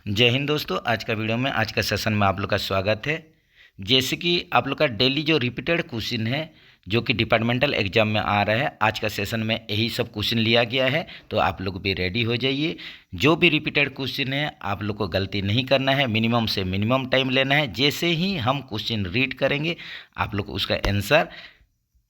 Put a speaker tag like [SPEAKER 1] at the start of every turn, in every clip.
[SPEAKER 1] जय हिंद दोस्तों। आज का वीडियो में आज का सेशन में आप लोग का स्वागत है। जैसे कि आप लोग का डेली जो रिपीटेड क्वेश्चन है जो कि डिपार्टमेंटल एग्जाम में आ रहा है, आज का सेशन में यही सब क्वेश्चन लिया गया है। तो आप लोग भी रेडी हो जाइए। जो भी रिपीटेड क्वेश्चन है आप लोग को गलती नहीं करना है, मिनिमम से मिनिमम टाइम लेना है। जैसे ही हम क्वेश्चन रीड करेंगे आप लोग को उसका आंसर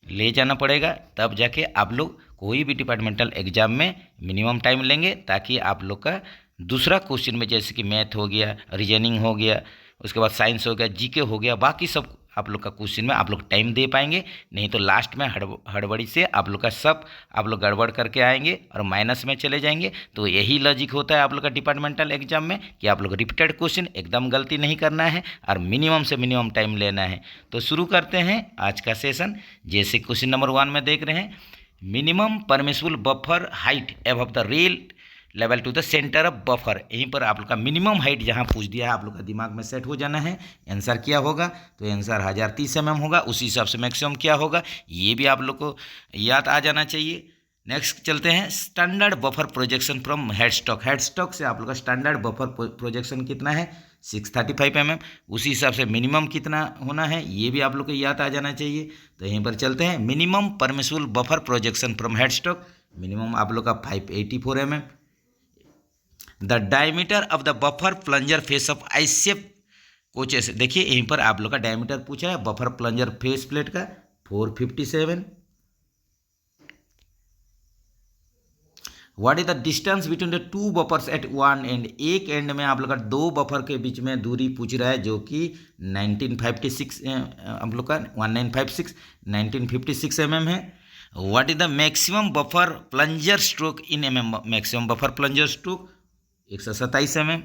[SPEAKER 1] ले जाना पड़ेगा, तब जाके आप लोग कोई भी डिपार्टमेंटल एग्जाम में मिनिमम टाइम लेंगे, ताकि आप लोग का दूसरा क्वेश्चन में जैसे कि मैथ हो गया, रीजनिंग हो गया, उसके बाद साइंस हो गया, जीके हो गया, बाकी सब आप लोग का क्वेश्चन में आप लोग टाइम दे पाएंगे। नहीं तो लास्ट में हड़बड़ी से आप लोग का सब आप लोग गड़बड़ करके आएंगे और माइनस में चले जाएंगे। तो यही लॉजिक होता है आप लोग का डिपार्टमेंटल एग्जाम में कि आप लोग रिपीटेड क्वेश्चन एकदम गलती नहीं करना है और मिनिमम से मिनिमम टाइम लेना है। तो शुरू करते हैं आज का सेशन। जैसे क्वेश्चन नंबर 1 में देख रहे हैं, minimum permissible buffer height above the rail level to the centre of buffer. यहीं पर आप लोग का मिनिमम हाइट जहां पूछ दिया है आप लोग का दिमाग में सेट हो जाना है। आंसर क्या होगा? तो आंसर 1030 mm होगा। उसी हिसाब से मैक्सिमम क्या होगा ये भी आप लोग को याद आ जाना चाहिए। नेक्स्ट चलते हैं, standard buffer projection from headstock. Headstock से आप लोग का स्टैंडर्ड बफर प्रोजेक्शन कितना है? 635 mm। उसी हिसाब से मिनिमम कितना होना है ये भी आप लोग को याद आ जाना चाहिए। तो यहीं पर चलते हैं, minimum permissible buffer projection from headstock, minimum आप लोग का 584 mm। The diameter of the buffer plunger face of ICF coaches. देखिए यहीं पर आप लोग का डायमीटर पूछा है बफर प्लंजर फेस प्लेट का 457। What is the distance between the two buffers at one end? एक एंड में आप लोग का दो बफर के बीच में दूरी पूछ रहा है जो कि 1956 आप लोग का 1956 mm है। What is the maximum buffer plunger stroke in mm? Maximum buffer plunger stroke 127 mm।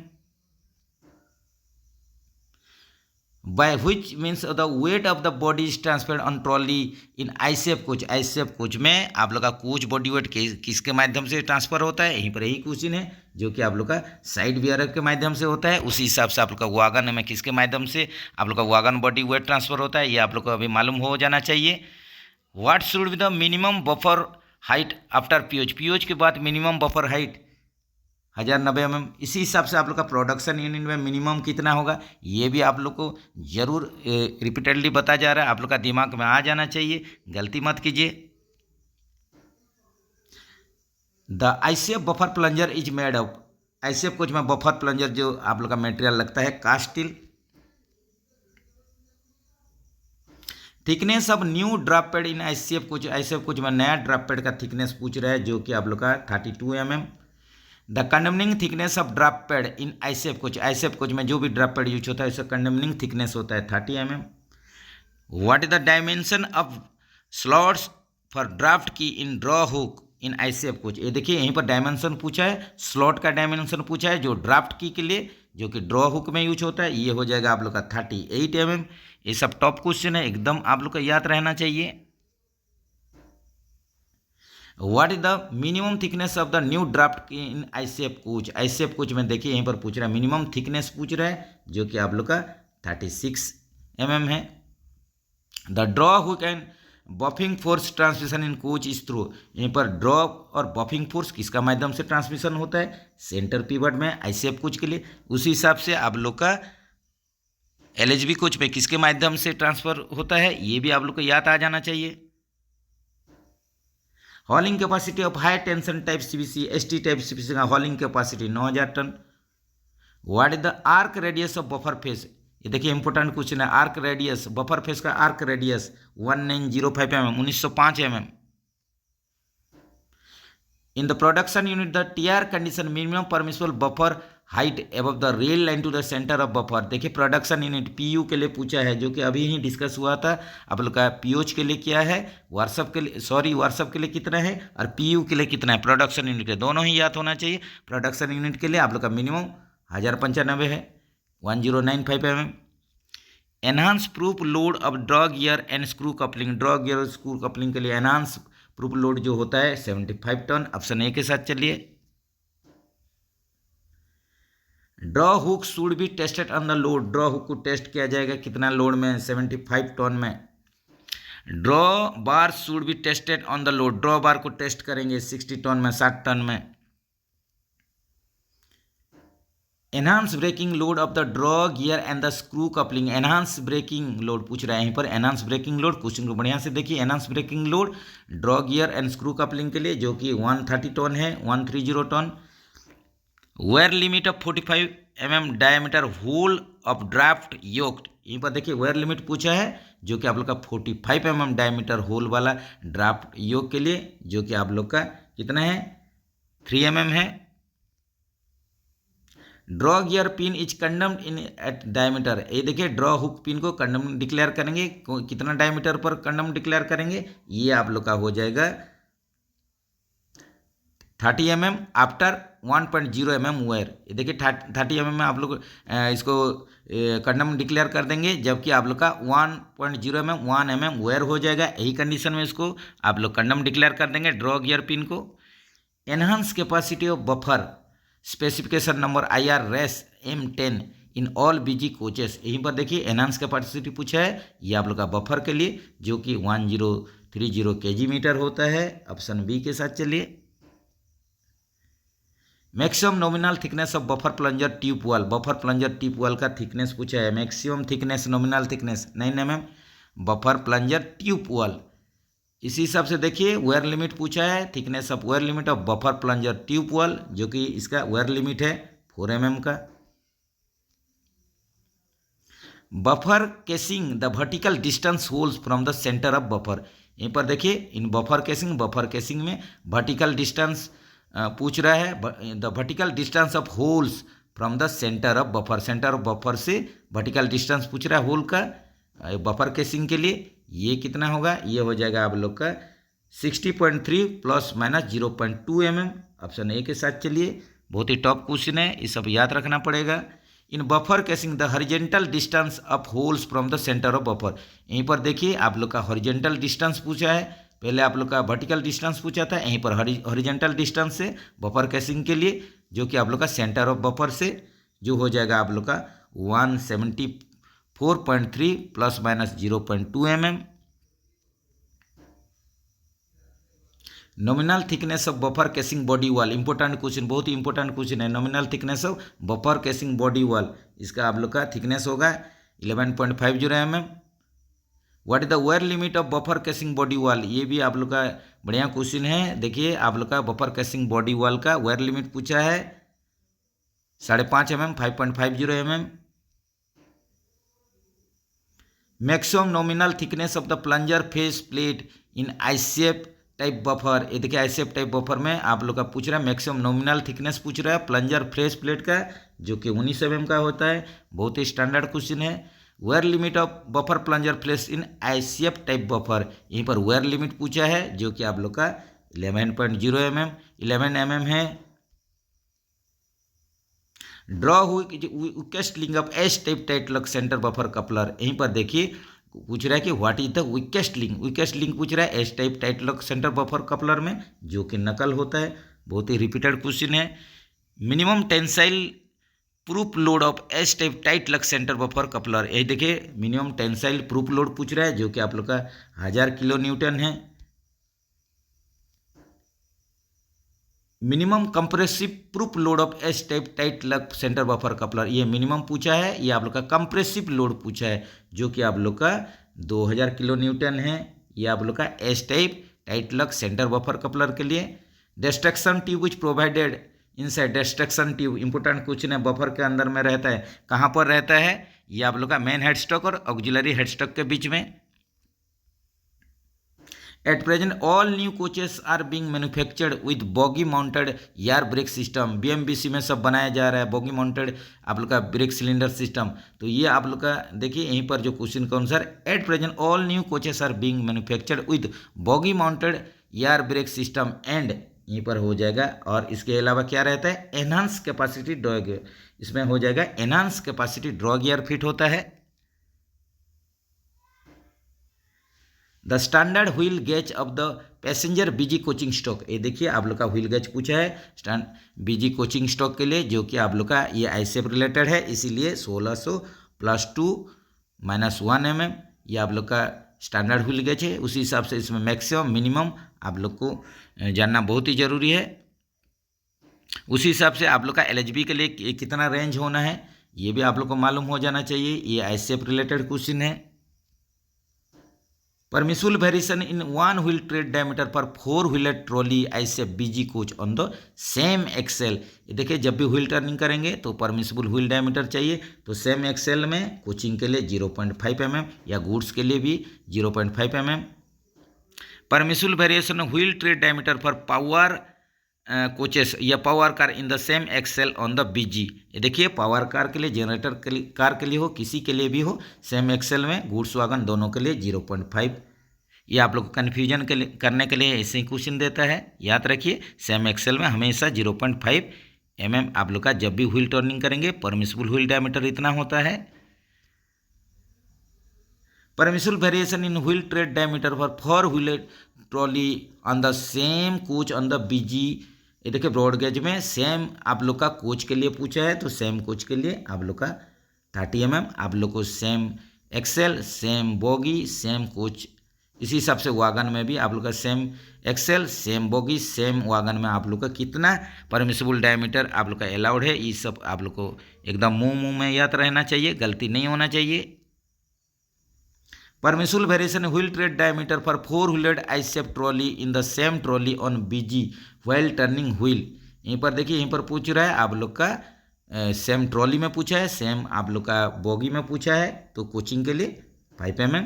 [SPEAKER 1] By which means the weight of the body is transferred on trolley in ICF coach. ICF coach में आप लोग का coach body weight किसके माध्यम से transfer होता है? यहीं पर यही क्वेश्चन है जो कि आप लोग का साइड बियरर के माध्यम से होता है। उसी हिसाब से आप लोग का वागन में किसके माध्यम से आप लोग का वागन बॉडी वेट ट्रांसफर होता है, ये आप लोग को अभी मालूम हो जाना चाहिए। What should be the minimum buffer height after POH? POH के बाद मिनिमम बफर हाइट 1090 mm। इसी हिसाब से आप लोग का प्रोडक्शन यूनिट में मिनिमम कितना होगा ये भी आप लोग को जरूर रिपीटेडली बता जा रहा है, आप लोग का दिमाग में आ जाना चाहिए, गलती मत कीजिए। The ICF buffer plunger is made of. ICF coach में बफर प्लंजर जो आप लोग का मटेरियल लगता है cast steel. Thickness of new draft pad in ICF coach. ICF coach में नया ड्राफ्ट पैड का थिकनेस पूछ रहा है जो कि आप लोग का 32 mm। The condemning thickness of draft pad in ICF coach. ICF coach में जो भी ड्राफ्ट पैड यूज होता है उसका कंडेमनिंग थिकनेस होता है 30 mm। What is the dimension of slots for draft की इन ड्रॉ हुक इन आईसीएफ कोच? ये देखिए यहीं पर डायमेंशन पूछा है, स्लॉट का डायमेंशन पूछा है जो ड्राफ्ट की के लिए जो कि ड्रॉ हुक में यूज होता है, ये हो जाएगा आप लोग का 38 mm। ये सब टॉप क्वेश्चन है, एकदम आप लोग का याद रहना चाहिए। What is the minimum thickness of the new draft in ICF coach? ICF coach में देखिए यहीं पर पूछ रहा है, मिनिमम थिकनेस पूछ रहा है जो कि आप लोग का 36 mm है। The draw hook and buffing force transmission in coach is through. यहीं पर ड्रॉ और बफिंग फोर्स किसका माध्यम से ट्रांसमिशन होता है? सेंटर पिवट में आईसीएफ कोच के लिए। उसी हिसाब से आप लोग का एलएचबी कोच में किसके माध्यम से ट्रांसफर होता है ये भी आप लोग को याद आ जाना चाहिए। Hauling capacity of high tension type CBC, ST type CBC का hauling capacity 9000 ton. What is the arc radius of buffer face? ये देखिए इंपॉर्टेंट क्वेश्चन है, आर्क रेडियस बफर फेस का arc radius 1905 mm 1905 mm। In the production unit the TR condition minimum permissible buffer height above the rail line to the centre of buffer. देखिए production unit PU के लिए पूछा है जो कि अभी ही discuss हुआ था। आप लोग का पीओच के लिए क्या है, व्हाट्सअप के लिए, सॉरी व्हाट्सअप के लिए कितना है और पीयू के लिए कितना है, प्रोडक्शन यूनिट के दोनों ही याद होना चाहिए। प्रोडक्शन यूनिट के लिए आप लोग का मिनिमम 1095 है 1095 mm। Enhance proof load of draw gear and screw coupling. Draw gear और स्क्रू कपलिंग के लिए एनहांस प्रूफ लोड जो होता है 75 टन। ऑप्शन ए के साथ चलिए। Draw hook should be tested on the load. Draw hook को टेस्ट किया जाएगा कितना लोड में? 75 टन में। Draw bar should be tested on the load. Draw bar को टेस्ट करेंगे 60 टन में, 60 टन में। Enhanced breaking load of the draw gear and the screw coupling. Enhanced breaking load पूछ रहा है यहीं पर। एनहांस ब्रेकिंग लोड, क्वेश्चन को बढ़िया से देखिए। Enhanced breaking load draw gear and screw coupling के लिए जो कि 130 टन है, 130 ton. Wear limit of 45 mm diameter hole of draft yoke. यहीं पर देखिए वेयर लिमिट पूछा है जो कि आप लोग का 45 mm डायमीटर होल वाला ड्राफ्ट योक के लिए, जो कि आप लोग का कितना है, 3 mm है। Draw gear pin is condemned in at diameter. ये देखिए ड्रॉ हुक पिन को कंडम डिक्लेयर करेंगे, कितना डायमीटर पर कंडम डिक्लेयर करेंगे, ये आप लोग का हो जाएगा 30 mm आफ्टर 1.0 mm वेयर। ये देखिए 30 mm में आप लोग इसको कंडम डिक्लेयर कर देंगे, जबकि आप लोग का 1.0 mm 1 mm वेयर हो जाएगा। यही कंडीशन में इसको आप लोग कंडम डिक्लेयर कर देंगे ड्रॉ गियर पिन को। Enhance capacity of buffer specification number IR M10 in all BG coaches. यहीं पर देखिए एनहांस कैपेसिटी पूछा है, ये आप लोग का बफर के लिए जो कि 1030 kg मीटर होता है। ऑप्शन बी के साथ चलिए। Maximum nominal thickness of buffer plunger tube wall. Buffer plunger tube wall का थिकनेस पूछा है, maximum thickness nominal thickness 9 mm buffer plunger tube wall. इसी हिसाब से देखिए वेयर लिमिट पूछा है, thickness of wear limit of buffer plunger tube wall, जो कि इसका वेयर लिमिट है 4 mm का। Buffer casing the vertical distance holes from the centre of buffer. यहीं पर देखिए इन बफर केसिंग में वर्टिकल डिस्टेंस पूछ रहा है, the vertical distance of holes from the centre of buffer. Centre of buffer से वर्टिकल डिस्टेंस पूछ रहा है होल का बफर केसिंग के लिए, ये कितना होगा, ये हो जाएगा आप लोग का 60.3 ± 0.2 mm। ऑप्शन ए के साथ चलिए। बहुत ही टॉप क्वेश्चन है, ये सब याद रखना पड़ेगा। In buffer casing the horizontal distance of holes from the centre of buffer. यहीं पर देखिए आप लोग का हॉरिजॉन्टल डिस्टेंस पूछा है, पहले आप लोग का वर्टिकल डिस्टेंस पूछा था, यहीं पर हॉरिजॉन्टल डिस्टेंस से बफर केसिंग के लिए जो कि आप लोग का सेंटर ऑफ बफर से जो हो जाएगा आप लोग का 174.3 ± 0.2 mm। Nominal thickness of buffer casing body wall. Important question, बहुत ही इंपॉर्टेंट क्वेश्चन है। Nominal thickness of buffer casing body wall, इसका आप लोग का थिकनेस होगा 11.50 mm। What is the wear limit of buffer casing body wall, ये भी आप लोग का बढ़िया क्वेश्चन है। देखिए आप लोग का बफर केसिंग बॉडी वॉल का वेयर लिमिट पूछा है 5.5 mm 5.50 mm। Maximum nominal thickness of the plunger face plate in ICF type buffer. ये देखिए आईसेप टाइप बफर में आप लोग का पूछ रहा है मैक्सिमम नॉमिनल थिकनेस पूछ रहा है प्लंजर फेस प्लेट का, जो कि 19 mm का होता है। बहुत ही स्टैंडर्ड क्वेश्चन है। Wear limit of buffer plunger place in ICF type buffer, यहीं पर वेयर लिमिट पूछा है जो कि आप लोग का 11.0 mm 11 mm है। Draw weakest link of S type tight lock centre buffer coupler. यहीं पर देखिए पूछ रहा है कि what is the weakest link. Weakest link पूछ रहा है S type tight lock centre buffer coupler में, जो कि नकल होता है। बहुत ही रिपीटेड क्वेश्चन है। Minimum tensile proof load of S type tight luck centre buffer coupler. यही देखिए मिनिमम टेंसाइल प्रूफ लोड पूछ रहा है जो कि आप लोग का 1000 kN है। Minimum compressive proof load of S type tight luck centre buffer coupler, ये मिनिमम पूछा है। ये आप लोग का कंप्रेसिव लोड पूछा है जो कि आप लोग का 2000 kN है। ये आप लोग का S type tight luck centre buffer coupler के लिए। Destruction tube which provided inside destruction tube, important question है। बफर के अंदर में रहता है, कहाँ पर रहता है, ये आप लोग का मेन हेडस्टॉक और ऑक्सिलरी हेडस्टॉक के बीच में। At present all new coaches are being manufactured with bogie mounted air brake system. BMBC में सब बनाया जा रहा है बॉगी माउंटेड आप लोग का ब्रेक सिलेंडर सिस्टम। तो ये आप लोग का देखिए यहीं पर जो क्वेश्चन कौन सा, at present all new coaches are being manufactured with bogie mounted air brake system and, यहीं पर हो जाएगा। और इसके अलावा क्या रहता है, एनहांस कैपेसिटी ड्रॉ गियर, इसमें हो जाएगा enhance capacity draw gear fit होता है। The standard wheel gauge of the passenger BG coaching stock. ये देखिए आप लोग का व्हील गेज पूछा है BG कोचिंग स्टॉक के लिए, जो कि आप लोग का ये आईसेप रिलेटेड है, इसीलिए 1600 + 2 - 1 mm ये आप लोग का स्टैंडर्ड व्हील गेज है। उसी हिसाब से इसमें मैक्सिमम मिनिमम आप लोग को जानना बहुत ही ज़रूरी है। उसी हिसाब से आप लोग का एलएचबी के लिए कितना रेंज होना है ये भी आप लोग को मालूम हो जाना चाहिए। ये आईसीएफ रिलेटेड क्वेश्चन है। Permissible variation in one wheel tread diameter पर 4 wheeler trolley ICF BG coach on the same axle. ये देखिए जब भी व्हील टर्निंग करेंगे तो परमिसिबल व्हील डायमीटर चाहिए, तो सेम एक्सेल में कोचिंग के लिए 0.5 mm या गुड्स के लिए भी 0.5 mm। Permissible variation wheel tread diameter for power coaches या power car in the same axle on the BG. ये देखिए पावर कार के लिए, जनरेटर के लिए, कार के लिए हो, किसी के लिए भी हो, सेम एक्सेल में गुड्स वागन दोनों के लिए 0.5। ये आप लोग को कन्फ्यूजन के लिए करने के लिए ऐसे ही क्वेश्चन देता है, याद रखिए सेम एक्सेल में हमेशा 0.5 mm आप लोग का जब भी व्हील टर्निंग करेंगे परमिसिबल व्हील डायमीटर इतना होता है। Permissible variation in wheel tread diameter for 4 wheeler trolley on the same coach on the BG. ये देखिए ब्रॉड गेज में सेम आप लोग का कोच के लिए पूछा है, तो सेम कोच के लिए आप लोग का 30 mm। आप लोग को same axle, same bogie, same coach, इसी हिसाब से वागन में भी आप लोग का same axle, same bogie, same wagon में आप लोग का कितना परमिसिबल डायमीटर आप लोग का अलाउड है, ये सब आप लोग को एकदम मुंह में याद रहना चाहिए, गलती नहीं होना चाहिए। Permissible variation wheel tread diameter for 4 wheeler ICF trolley in the same trolley on BG while turning wheel. यहीं पर देखिए, यहीं पर पूछ रहा है आप लोग का सेम ट्रॉली में पूछा है, सेम आप लोग का बोगी में पूछा है, तो कोचिंग के लिए 5 mm।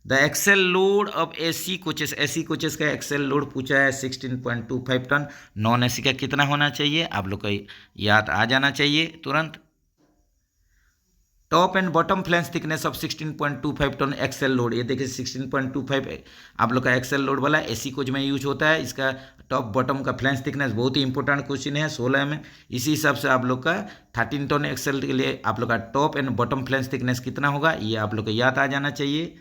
[SPEAKER 1] The axle load of AC coaches, AC coaches का एक्सेल लोड पूछा है 16.25 टन। नॉन एसी का कितना होना चाहिए आप लोग का याद आ जाना चाहिए तुरंत। Top and bottom flange thickness of 16.25 tonne axle load. ये देखिए 16.25 आप लोग का एक्सेल लोड वाला एसी कोच में यूज होता है। इसका टॉप बॉटम का फ्लैंज थिकनेस बहुत ही इंपॉर्टेंट क्वेश्चन है, 16 mm। इसी हिसाब से आप लोग का 13 टन एक्सेल के लिए आप लोग का top and bottom flange thickness कितना होगा ये आप लोग को याद आ जाना चाहिए।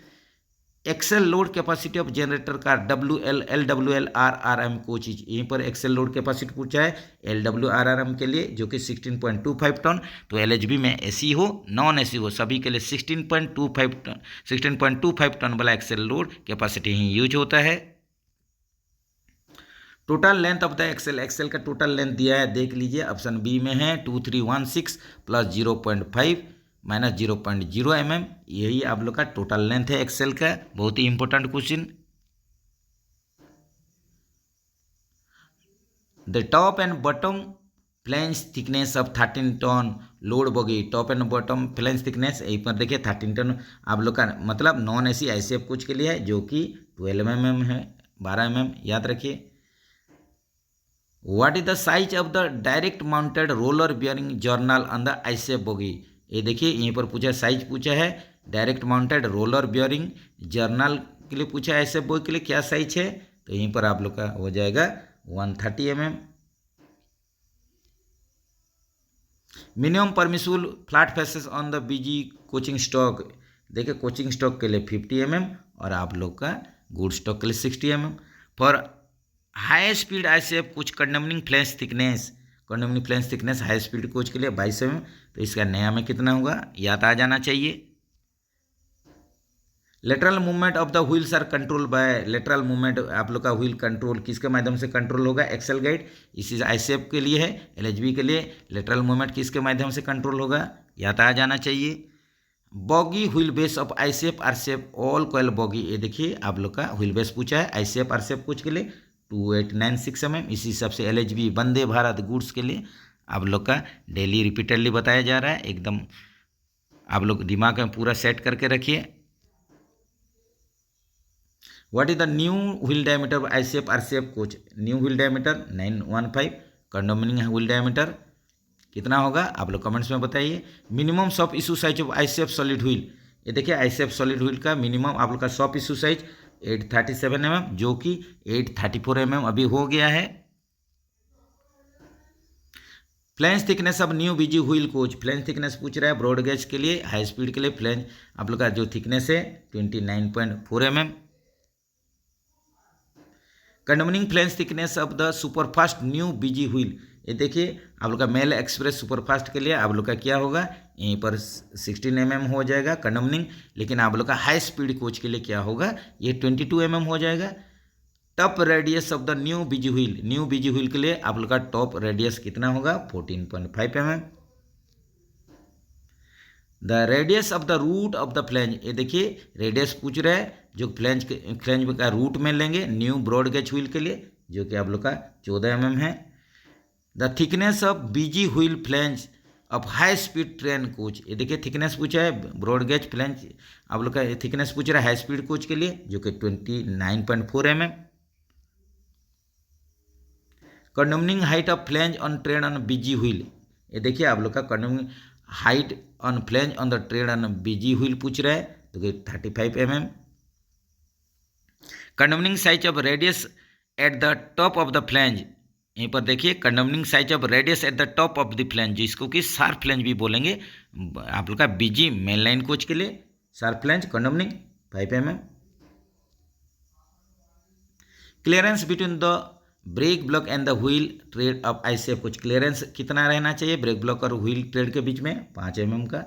[SPEAKER 1] Axle load capacity of generator का WL LWL RRM कोच, यहीं पर एक्सेल लोड कैपेसिटी पूछा है LW RRM के लिए जो कि 16.25 टन। तो LHB में एसी हो नॉन एसी हो सभी के लिए 16.25 टन वाला एक्सेल लोड कैपेसिटी ही यूज होता है। Total length of the axle, axle का टोटल लेंथ दिया है, देख लीजिए ऑप्शन बी में है 2316 प्लस 0.5 माइनस 0.0 mm। यही आप लोग का टोटल लेंथ है एक्सेल का, बहुत ही important question. The top and bottom flange thickness of 13 ton load bogie, top and bottom flange thickness यहीं पर देखिए 13 टन आप लोग का मतलब नॉन एसी आईसीएफ कोच के लिए है जो कि 12 mm है, 12 mm याद रखिए। What is the size of the direct mounted roller bearing journal on the ICF bogie. ये देखिए यहीं पर पूछा है, साइज पूछा है direct mounted roller bearing journal के लिए पूछा है, आईसीएफ बोगी के लिए क्या साइज है, तो यहीं पर आप लोग का हो जाएगा 130 mm। Minimum permissible flat faces on the BG coaching stock, देखिए कोचिंग स्टॉक के लिए 50 mm और आप लोग का गुड स्टॉक के लिए 60 mm। For high speed ICF कुछ condemning flange thickness, condemning flange thickness high speed coach के लिए 22 mm, तो इसका नया में कितना होगा याद आ जाना चाहिए। Lateral movement of the wheels are control by, lateral movement आप लोग का व्हील कंट्रोल किसके माध्यम से कंट्रोल होगा, एक्सेल गाइड, इसी आईसीएफ के लिए है, एलएचबी के लिए लेटरल मूवमेंट किसके माध्यम से कंट्रोल होगा याद आ जाना चाहिए। Boggy wheel base of ICF RCF all coil boggy, ये देखिए आप लोग का व्हील बेस पूछा है आईसीएफ आरसीएफ कोच के लिए 2896 mm। इसी हिसाब से एलएचबी वंदे भारत गुड्स के लिए आप लोग का डेली रिपीटेडली बताया जा रहा है, एकदम आप लोग दिमाग में पूरा सेट करके रखिए। What is the new wheel diameter ICF RCF coach, new wheel diameter 915, condemning wheel diameter कितना होगा आप लोग कमेंट्स में बताइए। Minimum shop issue size of ICF solid wheel, ये देखिए आईसीएफ सॉलिड व्हील का मिनिमम आप लोग का शॉप इशू साइज 837 mm जो कि 834 mm अभी हो गया है। Flange thickness of new BG wheel coach, flange thickness पूछ रहा है ब्रॉड गेज के लिए हाई स्पीड के लिए फ्लैंज आप लोग का जो थिकनेस है 29.4 mm। Condemning flange thickness of the superfast new BG wheel, ये देखिए आप लोग का मेल एक्सप्रेस सुपरफास्ट के लिए आप लोग का क्या होगा यहीं पर 16 mm हो जाएगा कंडमनिंग, लेकिन आप लोग का हाई स्पीड कोच के लिए क्या होगा ये 22 mm हो जाएगा। Top radius of the new BG wheel, new BG wheel के लिए आप लोग का टॉप रेडियस कितना होगा 14.5 mm। The radius of the root of the flange, ये देखिए रेडियस पूछ रहा है जो फ्लैंज का रूट में लेंगे न्यू ब्रॉड गेज व्हील के लिए, जो कि आप लोग का 14 mm है। The thickness of BG wheel flange of high speed train coach, ये देखिए थिकनेस पूछा है ब्रॉड गेज फ्लैंज आप लोग का थिकनेस पूछ रहा है हाई स्पीड कोच के लिए, जो कि 29.4 mm। Condemning height of flange on train on BG wheel, ये देखिए आप लोग का condemning height on flange on the train on BG wheel पूछ रहा है, तो 35 mm। Condemning size of radius at the top of the flange, यहीं पर देखिए condemning size of radius at the top of the flange, जिसको कि sharp flange भी बोलेंगे आप लोग का बीजी मेन लाइन कोच के लिए। Sharp flange condemning 5 mm। Clearance between the brake block and the wheel tread of ICF coach, clearance कितना रहना चाहिए ब्रेक ब्लॉक और व्हील ट्रेड के बीच में 5 mm का।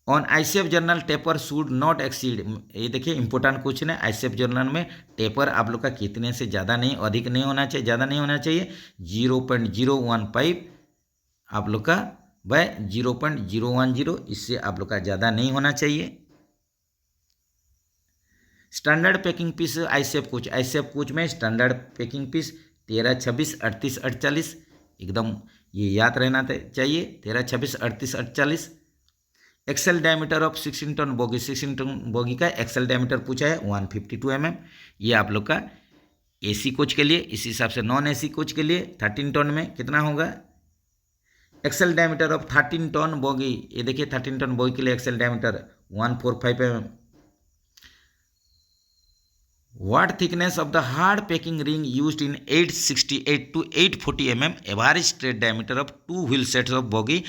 [SPEAKER 1] On ICF journal taper should not exceed, ये देखिए इंपॉर्टेंट क्वेश्चन है, आईसीएफ जर्नल में टेपर आप लोग का कितने से ज़्यादा नहीं, अधिक नहीं होना चाहिए, ज़्यादा नहीं होना चाहिए 0.015 आप लोग का बाय 0.010, इससे आप लोग का ज़्यादा नहीं होना चाहिए। Standard packing piece ICF coach में स्टैंडर्ड पैकिंग पीस 13, 26, 38, 48 एकदम ये याद रहना चाहिए 13, 26, 38, 48। Axle diameter of 16 tonne bogie, 16 tonne bogie का एक्सेल डायमीटर पूछा है 152 mm। ये आप लोग का एसी कोच के लिए, इस हिसाब से नॉन एसी कोच के लिए 13 टन में कितना होगा। Axle diameter of 13 tonne bogie, ये देखिए 13 टन बोगी के लिए axle diameter 145 mm। What thickness of the hard packing ring used in 868 to 840 mm average straight diameter of two wheel sets of bogie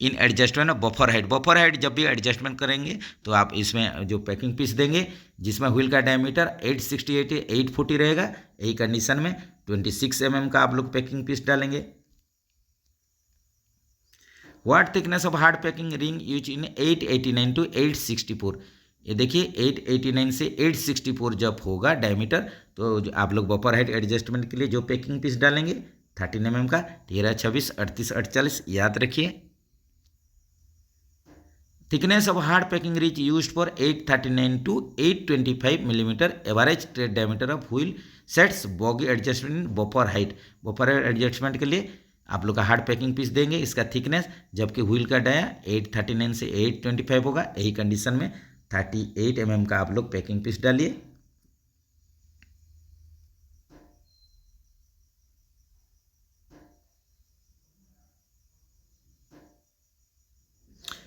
[SPEAKER 1] in adjustment of buffer height, buffer height जब भी adjustment करेंगे तो आप इसमें जो packing piece देंगे जिसमें wheel का डायमीटर 868 840 रहेगा, यही कंडीशन में 26 mm का आप लोग पैकिंग पीस डालेंगे। What thickness of hard packing ring use in 889 to 864, ये देखिए 889 से 864 जब होगा डायमीटर तो आप लोग बफर हाइट एडजस्टमेंट के लिए जो पैकिंग पीस डालेंगे 13 mm का 13, 26, 38, 48 याद रखिए। Thickness of hard packing ring used for 839 to 825 mm average tread diameter of wheel sets bogie adjustment buffer height, buffer height adjustment के लिए आप लोग का हार्ड पैकिंग पीस देंगे, इसका थिकनेस जबकि व्हील का डाया 839 से 825 होगा, यही कंडीशन में 38 mm का आप लोग पैकिंग पीस डालिए।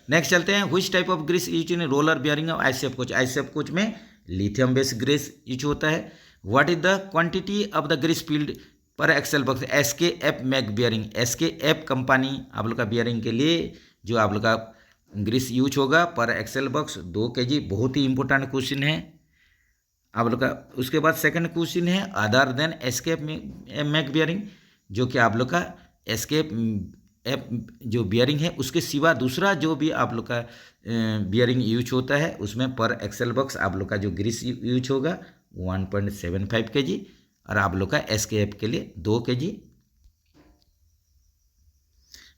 [SPEAKER 1] नेक्स्ट चलते हैं, which type of grease use in roller bearing of ICF coach, ICF coach में लिथियम बेस्ड ग्रीस यूज होता है। What is the quantity of the grease filled per axle box, SKF make bearing, SKF company आप लोग का bearing के लिए जो आप लोग का ग्रीस यूज होगा पर एक्सेल बॉक्स 2 kg, बहुत ही इंपॉर्टेंट क्वेश्चन है आप लोग का। उसके बाद सेकंड क्वेश्चन है other than SKF make bearing, जो कि आप लोग का एसकेएफ जो बियरिंग है उसके सिवा दूसरा जो भी आप लोग का बियरिंग यूज होता है उसमें पर एक्सेल बॉक्स आप लोग का जो ग्रीस यूज होगा 1.75 kg और आप लोग का एसकेएफ के लिए 2 kg।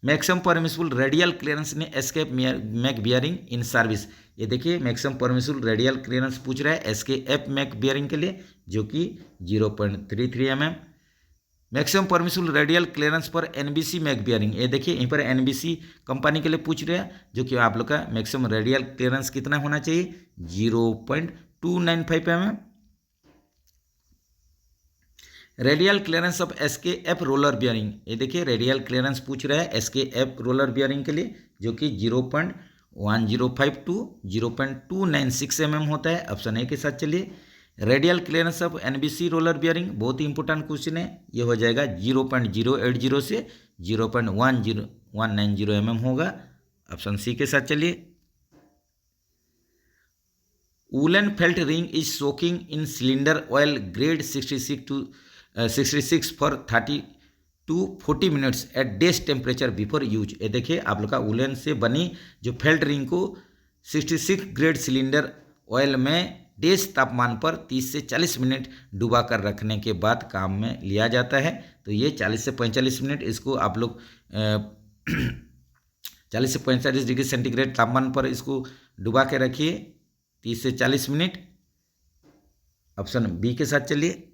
[SPEAKER 1] Maximum permissible radial clearance ने SKF make bearing in service, ये देखिए मैक्सिमम परमिसिबल रेडियल क्लियरेंस पूछ रहा है एसकेएफ मैक बियरिंग के लिए जो कि 0.33 mm। Maximum permissible radial clearance पर एनबीसी मैक बियरिंग, ये देखिए यहीं पर एनबीसी कंपनी के लिए पूछ रहे हैं जो कि आप लोग का मैक्सिमम रेडियल क्लियरेंस कितना होना चाहिए 0.295 mm। Radial clearance of SKF roller bearing, ये देखिए रेडियल क्लियरेंस पूछ रहा है एसकेएफ रोलर बियरिंग के लिए जो कि 0.105 टू 0.296 mm होता है, ऑप्शन ए के साथ चलिए। Radial clearance of NBC roller bearing बहुत ही इंपॉर्टेंट क्वेश्चन है, ये हो जाएगा 0.080 से 0.190 mm होगा, ऑप्शन सी के साथ चलिए। Woollen felt ring is soaking in cylinder oil grade 66 for 30 to 40 minutes at test temperature before use, ये देखिए आप लोग का वूलन से बनी जो फेल्ट रिंग को 66 ग्रेड सिलेंडर ऑयल में डेज तापमान पर 30 से 40 मिनट डुबा कर रखने के बाद काम में लिया जाता है। तो ये 40 से 45 मिनट इसको आप लोग 40 से 45 डिग्री सेंटीग्रेड तापमान पर इसको डुबा के रखिए 30 से 40 मिनट। ऑप्शन बी के साथ चलिए।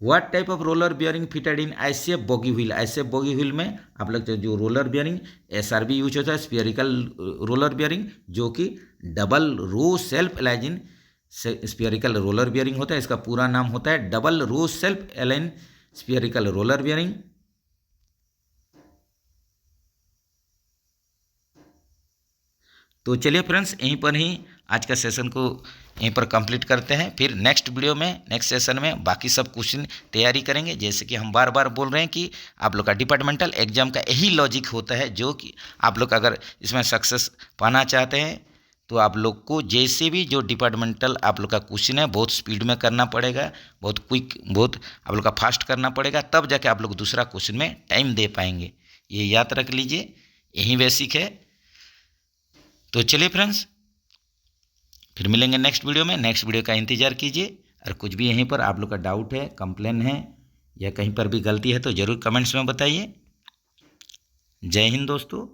[SPEAKER 1] What type of roller bearing fitted in ICF bogie wheel? ICF bogie wheel में आप लोग जो रोलर बियरिंग एसआरबी यूज होता है, स्फीयरिकल रोलर बियरिंग, जो कि double row self align spherical roller bearing होता है। इसका पूरा नाम होता है double row self align spherical roller bearing. तो चलिए फ्रेंड्स, यहीं पर ही आज का सेशन को यहीं पर कंप्लीट करते हैं। फिर नेक्स्ट वीडियो में, नेक्स्ट सेशन में बाकी सब क्वेश्चन तैयारी करेंगे। जैसे कि हम बार बार बोल रहे हैं कि आप लोग का डिपार्टमेंटल एग्जाम का यही लॉजिक होता है, जो कि आप लोग अगर इसमें सक्सेस पाना चाहते हैं तो आप लोग को जैसे भी जो डिपार्टमेंटल आप लोग का क्वेश्चन है बहुत स्पीड में करना पड़ेगा, बहुत क्विक, बहुत आप लोग का फास्ट करना पड़ेगा, तब जाके आप लोग दूसरा क्वेश्चन में टाइम दे पाएंगे। ये याद रख लीजिए, यही बेसिक है। तो चलिए फ्रेंड्स, फिर मिलेंगे नेक्स्ट वीडियो में। नेक्स्ट वीडियो का इंतज़ार कीजिए। और कुछ भी यहीं पर आप लोग का डाउट है, कंप्लेन है या कहीं पर भी गलती है तो ज़रूर कमेंट्स में बताइए। जय हिंद दोस्तों।